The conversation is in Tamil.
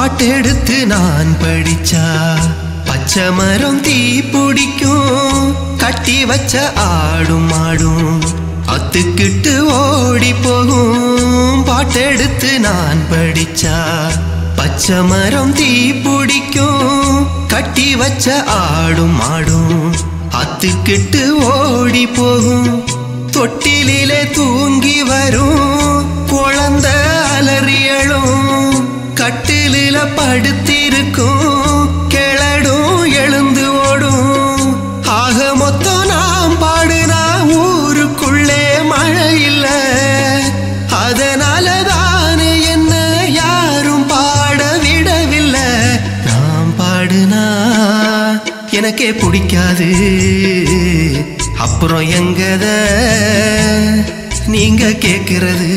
பாட்டெடுத்து நான் படிச்சா பச்சை மரம் தீ பிடிக்கும் கட்டி வச்ச ஆடும் மாடும் அத்துக்கிட்டு ஓடி போகும் பாட்டெடுத்து நான் படிச்சா பச்சை மரம் தீ பிடிக்கும் கட்டி வச்ச ஆடும் மாடும் அத்துக்கிட்டு ஓடி போகும் தொட்டிலே தூங்கி வரும் குழந்தை அலறியலும் கட்டிலில படுத்திருக்கும் கிளடும் எழுந்து ஓடும் ஆக மொத்தம் நாம் பாடுனா ஊருக்குள்ளே மழை இல்ல அதனால தானே என்ன யாரும் பாட விடவில்லை நாம் பாடுனா எனக்கே பிடிக்காது அப்புறம் எங்கத நீங்க கேட்கிறது